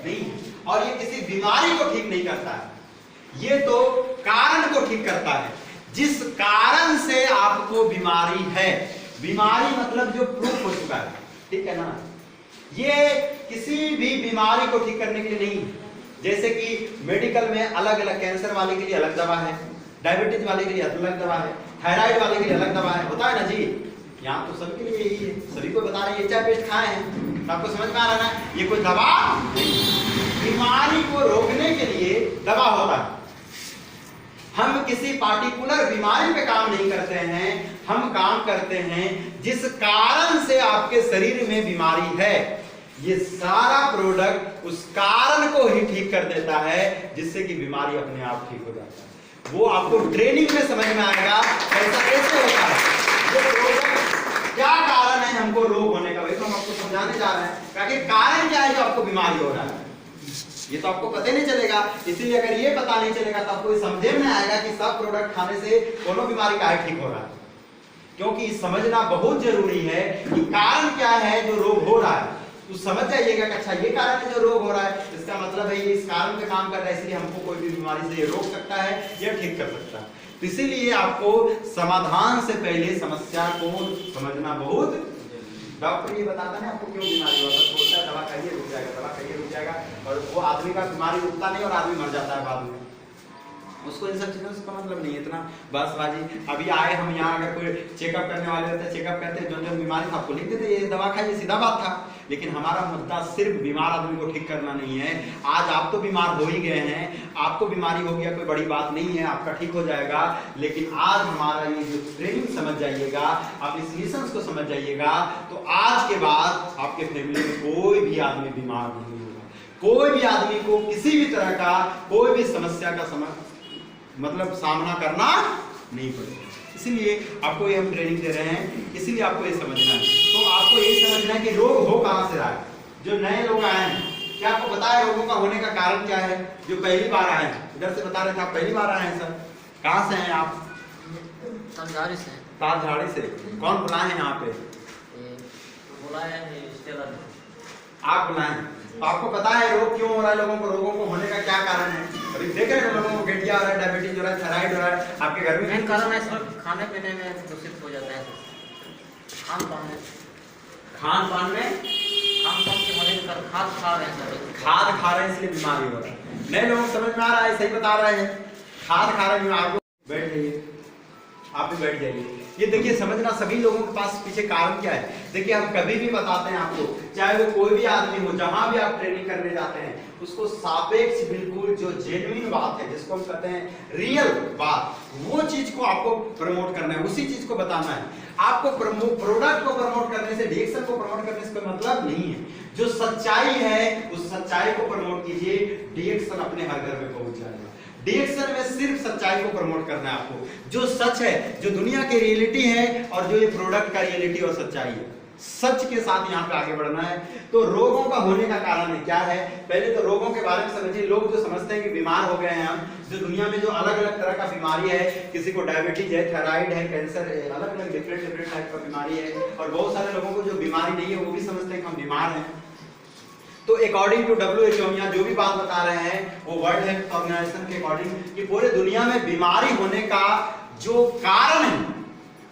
नहीं है। और ये किसी बीमारी को ठीक नहीं करता है, ये तो कारण को ठीक करता है। जिस कारण से आपको बीमारी है, बीमारी मतलब जो प्रूफ हो चुका है, ठीक है ना, ये किसी भी बीमारी को ठीक करने के लिए नहीं। जैसे कि मेडिकल में अलग अलग, कैंसर वाले के लिए अलग दवा है, डायबिटीज वाले के लिए अलग दवा है, थायराइड वाले के लिए अलग दवा है, होता है ना जी। यहाँ तो सबके लिए यही है, सभी को बता रहे हैं एचआई पेस्ट खाए हैं, आपको समझ में आ रहा है, ये कोई दवा नहीं। बीमारी को रोकने के लिए दवा होता है। हम किसी पार्टिकुलर बीमारी पे काम नहीं करते हैं, हम काम करते हैं जिस कारण से आपके शरीर में बीमारी है। ये सारा प्रोडक्ट उस कारण को ही ठीक कर देता है, जिससे कि बीमारी अपने आप ठीक हो जाता है। वो आपको ट्रेनिंग में समझ में आएगा कैसा कैसे होता है, ये प्रोडक्ट क्या कारण है हमको रोग होने का, वही तो हम आपको समझाने जा रहे हैं। ताकि कारण क्या है जो आपको बीमारी हो रहा है, ये तो आपको पता ही नहीं चलेगा। इसीलिए अगर ये पता नहीं चलेगा तो आपको समझे में आएगा कि सब प्रोडक्ट खाने से कोनो बीमारी का ठीक हो रहा है। क्योंकि समझना बहुत जरूरी है कि कारण क्या है जो रोग हो रहा है, तो समझ जाइएगा कि अच्छा ये कारण है जो रोग हो रहा है, इसका मतलब है ये इस कारण पे काम कर रहा है, इसलिए हमको कोई भी बीमारी से रोक सकता है या ठीक कर सकता है। तो इसीलिए आपको समाधान से पहले समस्या को समझना बहुत। डॉक्टर ये बताता है आपको क्यों बीमारी हो रहा है, बोलता है दवा खाइए रुक जाएगा, दवा खाइए रुक जाएगा, और वो आदमी का बीमारी रुकता नहीं और आदमी मर जाता है बाद में। उसको इन सब चीजों से मतलब नहीं है इतना बसबाजी। अभी आए हम यहाँ, अगर कोई चेकअप करने वाले होते, चेकअप करते जो जो बीमारी था आपको लिख देते, ये दवा खाइए, सीधा बात था। लेकिन हमारा मुद्दा सिर्फ बीमार आदमी को ठीक करना नहीं है। आज आप तो बीमार हो ही गए हैं, आपको बीमारी हो गया, कोई बड़ी बात नहीं है, आपका ठीक हो जाएगा। लेकिन आज हमारा ये जो ट्रेनिंग समझ जाइएगा, आप इस मिशन को समझ जाइएगा, तो आज के बाद आपके फैमिली में कोई भी आदमी बीमार नहीं होगा, कोई भी आदमी को किसी भी तरह का कोई भी समस्या का मतलब सामना करना नहीं पड़ेगा। इसीलिए आपको ये हम ट्रेनिंग दे रहे हैं, इसीलिए आपको ये समझना है। तो आपको ये समझना है कि रोग हो कहां से रहा है। जो नए लोग आए हैं, क्या आपको पता है रोगों का होने का कारण क्या है? जो पहली बार आए हैं, इधर से बता रहे थे आप पहली बार आए हैं सर, कहाँ से हैं आप? तालझाड़ी से। तालझाड़ी से। कौन बुलाए हैं यहाँ पे? बुलाए हैं रिश्तेदार। आप बुलाए। तो आपको पता है रोग क्यों हो रहा है लोगों को, रोगों को होने का क्या कारण है? अभी देख रहे हैं लोगों को गठिया हो रहा है, डायबिटीज हो रहा है, थायराइड हो रहा है, आपके घर में मेन कारण है सर खाने पीने में दूषित हो जाता है, खान पान में खान पान के वजह से खाद खा रहे हैं सर, खाद खा रहे हैं इसलिए बीमारी हो रहा है। नए लोगों को समझ में आ रहा है, सही बता रहे हैं, खाद खा रहे हैं। आपको बैठ जाइए, आप भी बैठ जाइए। ये देखिए समझना, सभी लोगों के पास पीछे कारण क्या है। देखिए हम कभी भी बताते हैं आपको, चाहे वो कोई भी आदमी हो, जहां भी आप ट्रेनिंग करने जाते हैं, उसको सापेक्ष बिल्कुल जो जेन्युइन बात है, जिसको हम कहते हैं रियल बात, वो चीज को आपको प्रमोट करना है, उसी चीज को बताना है। आपको प्रोडक्ट को प्रमोट करने से, डिएक्शन को प्रमोट करने से कोई मतलब नहीं है। जो सच्चाई है उस सच्चाई को प्रमोट कीजिए, डिएक्शन अपने हर घर में पहुंच जाएगा। डिएक्शन में सिर्फ सच्चाई को प्रमोट करना है आपको, जो सच है, जो दुनिया की रियलिटी है, और जो ये प्रोडक्ट का रियलिटी और सच्चाई है, सच के साथ यहाँ पे आगे बढ़ना है। तो रोगों का होने का कारण है क्या है? पहले तो रोगों के बारे में समझिए। लोग जो समझते हैं कि बीमार हो गए हैं हम, जो दुनिया में जो अलग अलग तरह का बीमारी है, किसी को डायबिटीज है, थायराइड है, कैंसर है, अलग अलग डिफरेंट टाइप का बीमारी है, और बहुत सारे लोगों को जो बीमारी नहीं है वो भी समझते हैं कि हम बीमार हैं। तो अकॉर्डिंग टू WHO हम यहाँ जो भी बात बता रहे हैं वो वर्ल्ड हेल्थ ऑर्गेनाइजेशन के अकॉर्डिंग कि पूरे दुनिया में बीमारी होने का जो कारण है,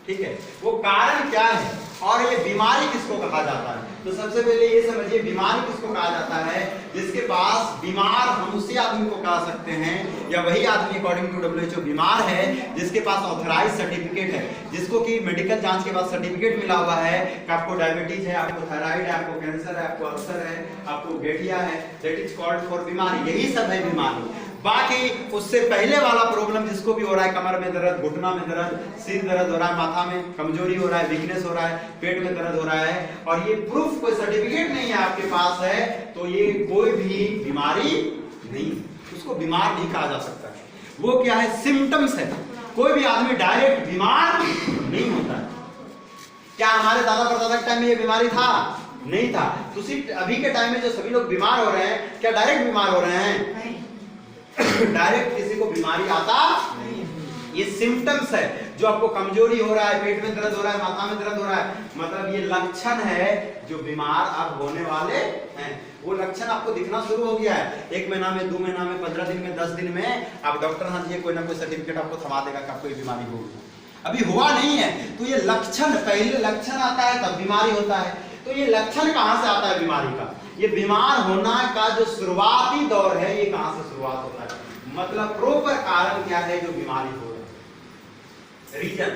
ठीक है, वो कारण क्या है और ये बीमारी किसको कहा जाता है। तो सबसे पहले ये समझिए बीमारी किसको कहा जाता है। जिसके पास बीमार, हम उसी आदमी को कह सकते हैं, या वही आदमी अकॉर्डिंग टू WHO बीमार है जिसके पास ऑथराइज सर्टिफिकेट है, जिसको कि मेडिकल जांच के बाद सर्टिफिकेट मिला हुआ है कि आपको डायबिटीज है, आपको थायराइड है, आपको कैंसर है, आपको अल्सर है, आपको गठिया है, दैट इज कॉल्ड फॉर बीमारी। यही सब है बीमारी। बाकी उससे पहले वाला प्रॉब्लम जिसको भी हो रहा है, कमर में दर्द, घुटना में दर्द, सिर दर्द हो रहा है, माथा में कमजोरी हो रहा है, वीकनेस हो रहा है, पेट में दर्द हो रहा है, और ये प्रूफ कोई सर्टिफिकेट नहीं है आपके पास है, तो ये कोई भी बीमारी नहीं, उसको बीमार नहीं कहा जा सकता है। वो क्या है? सिम्टम्स है। कोई भी आदमी डायरेक्ट बीमार नहीं होता है। क्या हमारे दादा परदादा के टाइम में ये बीमारी था? नहीं था। तो अभी के टाइम में जो सभी लोग बीमार हो रहे हैं, क्या डायरेक्ट बीमार हो रहे हैं? डायरेक्ट किसी को बीमारी आता नहीं। ये सिम्टम्स है, जो आपको कमजोरी हो रहा है, पेट में दर्द हो रहा है, माथा में दर्द हो रहा है, मतलब ये लक्षण है जो बीमार अब होने वाले हैं। वो लक्षण आपको दिखना शुरू हो गया है, 1 महीना में, 2 महीना में, 15 दिन में, 10 दिन में आप डॉक्टर हाथ ये कोई ना कोई सर्टिफिकेट आपको थमा देगा कि आपको ये बीमारी होगी। अभी हुआ नहीं है तो ये लक्षण, पहले लक्षण आता है तब बीमारी होता है। तो ये लक्षण कहां से आता है बीमारी का? ये बीमार होना का जो शुरुआती दौर है ये कहां से शुरुआत होता है, मतलब प्रॉपर कारण क्या है जो बीमारी हो रही है, रीजन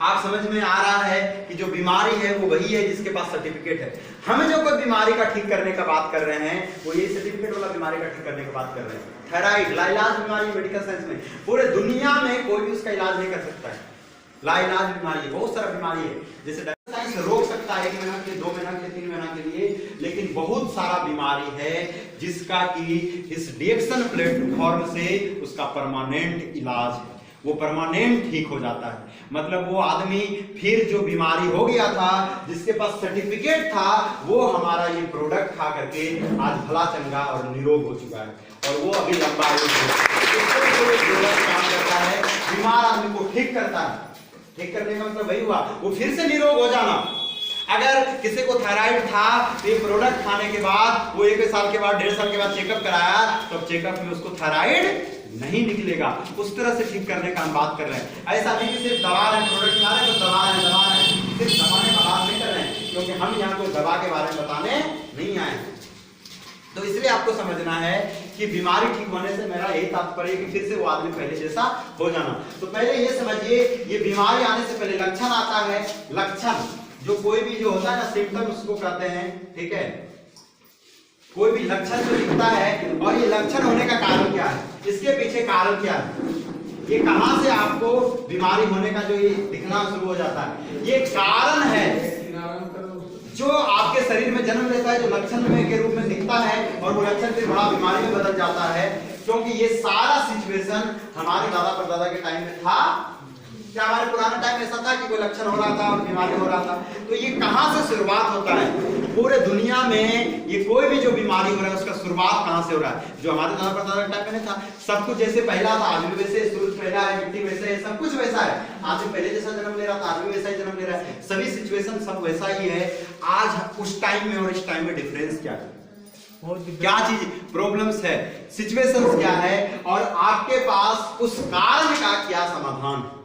आप समझ में आ रहा है कि जो बीमारी है वो वही है जिसके पास सर्टिफिकेट है। हम जो कोई बीमारी का ठीक करने का बात कर रहे हैं वो ये सर्टिफिकेट वाला बीमारी का ठीक करने की बात कर रहे हैं। थायराइड लाइलाज बीमारी मेडिकल साइंस में पूरे दुनिया में कोई भी उसका इलाज नहीं कर सकता है। लाइलाज बीमारी बहुत सारा बीमारी है, जैसे साइंस रोक सकता है 1 महीना के लिए, 2 महीना के लिए, 3 महीना के लिए, लेकिन बहुत सारा बीमारी है जिसका कि इस डिएक्शन प्लेटफॉर्म से उसका परमानेंट इलाज है, वो परमानेंट ठीक हो जाता है। मतलब वो आदमी फिर जो बीमारी हो गया था, जिसके पास सर्टिफिकेट था, वो हमारा ये प्रोडक्ट खा करके आज भला चंगा और निरोग हो चुका है और वो अभी लंबा आयु काम करता है, बीमार आदमी को ठीक करता है। ठीक करने का मतलब वही हुआ वो फिर से निरोग हो जाना। अगर किसी को थायराइड था तो ये प्रोडक्ट खाने के बाद वो 1 साल के बाद, 1.5 साल के बाद चेकअप कराया तो चेकअप में उसको थायराइड नहीं निकलेगा। उस तरह से ठीक करने का हम बात कर रहे हैं। ऐसा नहीं कि सिर्फ दवा है, प्रोडक्ट खा रहे हैं तो दवा है, सिर्फ दवाने का बात नहीं कर रहे हैं, क्योंकि हम यहाँ कोई दवा के बारे में बताने नहीं आए हैं। तो इसलिए आपको समझना है कि बीमारी ठीक होने से मेरा यही तात्पर्य कि फिर से वो आदमी पहले जैसा हो जाना। तो पहले ये समझिए, ये बीमारी आने से पहले लक्षण आता है। लक्षण जो कोई भी जो होता है ना, सिम्टम उसको कहते हैं, ठीक है। कोई भी लक्षण जो दिखता है और ये लक्षण होने का कारण क्या है, इसके पीछे कारण क्या है, ये कहां से आपको बीमारी होने का जो ये दिखना शुरू हो जाता है, ये कारण है जो आपके शरीर में जन्म लेता है, जो लक्षण में के रूप में दिखता है और वो लक्षण फिर बड़ा बीमारी में बदल जाता है। क्योंकि ये सारा सिचुएशन हमारे दादा परदादा के टाइम में था। क्या हमारे पुराने टाइम में ऐसा था कि कोई लक्षण हो रहा था और बीमारी हो रहा था? तो ये कहां से शुरुआत होता है? पूरे दुनिया में ये कोई भी जो बीमारी हो रहा है उसका शुरुआत कहां से हो रहा है? जो हमारे दादा परदादा के टाइम में था, सब कुछ जैसे पहला था आज भी वैसे, सूरज पहला है, मिट्टी वैसे है, सब कुछ वैसा है। आज भी पहले जैसा जन्म ले रहा था, आज भी वैसा ही जन्म ले रहा है, सभी सिचुएशन सब वैसा ही है। आज उस टाइम में और इस टाइम में डिफरेंस क्या है? क्या चीज प्रॉब्लम्स है, सिचुएशंस क्या है, और आपके पास उस कारण का क्या समाधान है,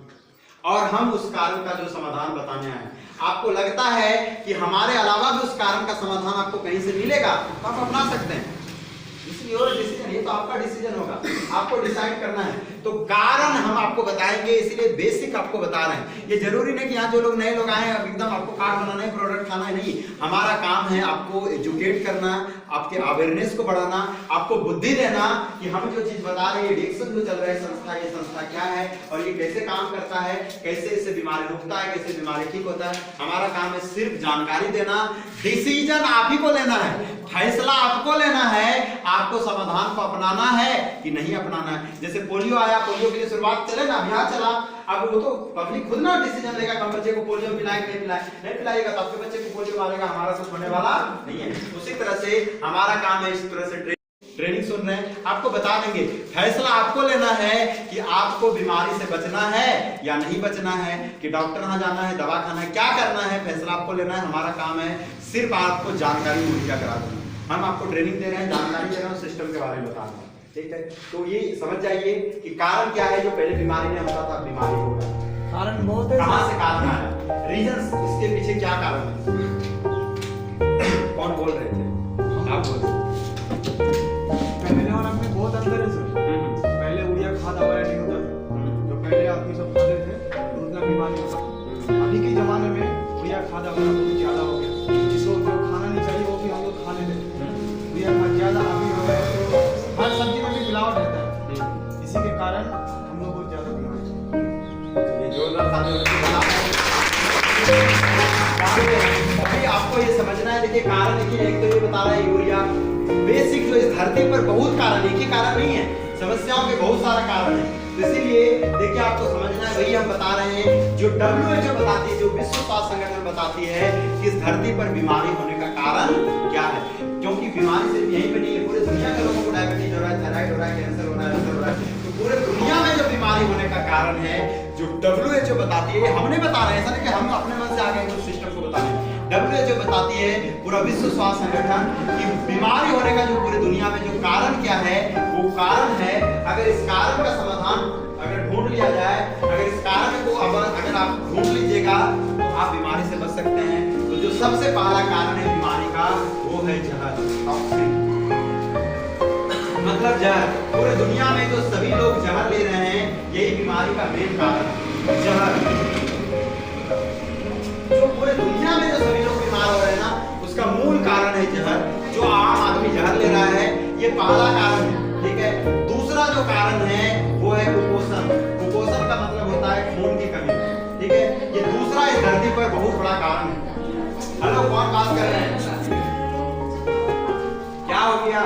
और हम उस कारण का जो समाधान बताने आए। आपको लगता है कि हमारे अलावा भी उस कारण का समाधान आपको कहीं से मिलेगा तो आप अपना सकते हैं। योर डिसीजन, ये तो आपका डिसीजन होगा, आपको डिसाइड करना है। तो कारण हम आपको बताएंगे, इसीलिए बेसिक आपको बता रहे हैं। ये जरूरी नहीं कि यहाँ जो लोग नए लोग आए हैं अब एकदम आपको कार्ड बनाना है, प्रोडक्ट खाना है, नहीं। हमारा काम है आपको एजुकेट करना, आपके अवेयरनेस को बढ़ाना, आपको बुद्धि देना कि हम जो चीज बता रहे हैं, डिएक्शन जो चल रहा है संस्था, ये संस्था क्या है और ये कैसे काम करता है, कैसे इससे बीमारी रुकता है, कैसे बीमारी ठीक होता है। हमारा काम है सिर्फ जानकारी देना, डिसीजन आप ही को लेना है, फैसला आपको लेना है, आपको समाधान को अपनाना है कि नहीं अपनाना है। जैसे पोलियो आया, पोलियो के लिए शुरुआत चले ना, अभियान चला, अब वो तो पब्लिक खुद ना डिसीजन लेगा कि हम बच्चे को पोलियो पिलाएं कि नहीं पिलाएं। नहीं पिलाएगा तो आपके बच्चे को पोलियो मारेगा, हमारा कुछ होने वाला नहीं है। उसी तरह से हमारा काम है, इस तरह से ट्रेनिंग सुन रहे हैं, आपको बता देंगे। फैसला आपको लेना है कि आपको बीमारी से बचना है या नहीं बचना है, कि डॉक्टर यहाँ जाना है, दवा खाना है, क्या करना है, फैसला आपको लेना है। हमारा काम है सिर्फ आपको जानकारी मुहैया करा देना। हम आपको ट्रेनिंग दे रहे हैं, जानकारी दे रहे हैं, सिस्टम के बारे में बता रहे हैं, ठीक है। तो ये समझ जाइए कि कारण क्या है, जो पहले बीमारी नहीं होता था बीमारी होगा। कारण बहुत है, कहां से कारण आया, रीजंस, इसके पीछे क्या कारण है। कौन बोल रहे थे? आप बोल रहे पहले और अब में बहुत अंतर है सर। पहले उड़िया खाद आवाया नहीं होता था, जो पहले आदमी सब खाते थे तो उतना बीमारी होता था। अभी के जमाने में उड़िया खाद आवाया बहुत ज्यादा हो गया, जिसको जो खाना नहीं चाहिए वो भी हम लोग खा लेते हैं। उड़िया खाद ज्यादा हावी हो गया तो हर सब्जी में भी मिलावट रहता है, इसी के कारण हम लोग बहुत ज्यादा बीमारी। ये जोरदार अभी आपको ये समझना है। देखिए कारण देखिए, एक तो ये बता रहा है यूरिया, बेसिक जो इस धरती पर बहुत कारण, एक ही कारण नहीं है, समस्याओं के बहुत सारा कारण है। तो इसीलिए देखिए आपको समझना है, वही हम बता रहे हैं जो WHO बताती है, जो विश्व स्वास्थ्य संगठन बताती है कि इस धरती पर बीमारी होने का कारण क्या है। क्योंकि बीमारी सिर्फ यहीं पे नहीं है, पूरे दुनिया के लोगों को डायबिटीज हो रहा है, थायराइड हो रहा है, कैंसर हो रहा है, हो रहा है। तो पूरे दुनिया में जो बीमारी बीमारी होने का कारण है जो WHO बताती है, हमने बता रहे हैं, ऐसा नहीं कि हम अपने मन से आ गए कुछ सिस्टम को बता रहे हैं। WHO बताती है, पूरा विश्व स्वास्थ्य संगठन, कि बीमारी होने का जो पूरी दुनिया में जो कारण क्या है, वो कारण है, अगर इस कारण का समाधान अगर ढूंढ लिया जाए, अगर इस कारण को अगर आप ढूंढ लीजिएगा तो आप बीमारी से बच सकते हैं। तो जो सबसे पहला कारण है बीमारी का वो है जहर, टॉक्सिन, मतलब जहर। पूरे दुनिया में जो सभी लोग जहर ले रहे हैं, यही बीमारी का मेन कारण है, जहर। जो पूरे दुनिया में जो सभी लोग बीमार हो रहे हैं ना, उसका मूल कारण है जहर। जो आम आदमी जहर ले रहा है, ये पहला कारण है, ठीक है। दूसरा जो कारण है वो है कुपोषण। कुपोषण का मतलब होता है खून की कमी, ठीक है। ये दूसरा इस धरती पर बहुत बड़ा कारण है। हेलो, कौन बात कर रहे हैं? क्या हो गया?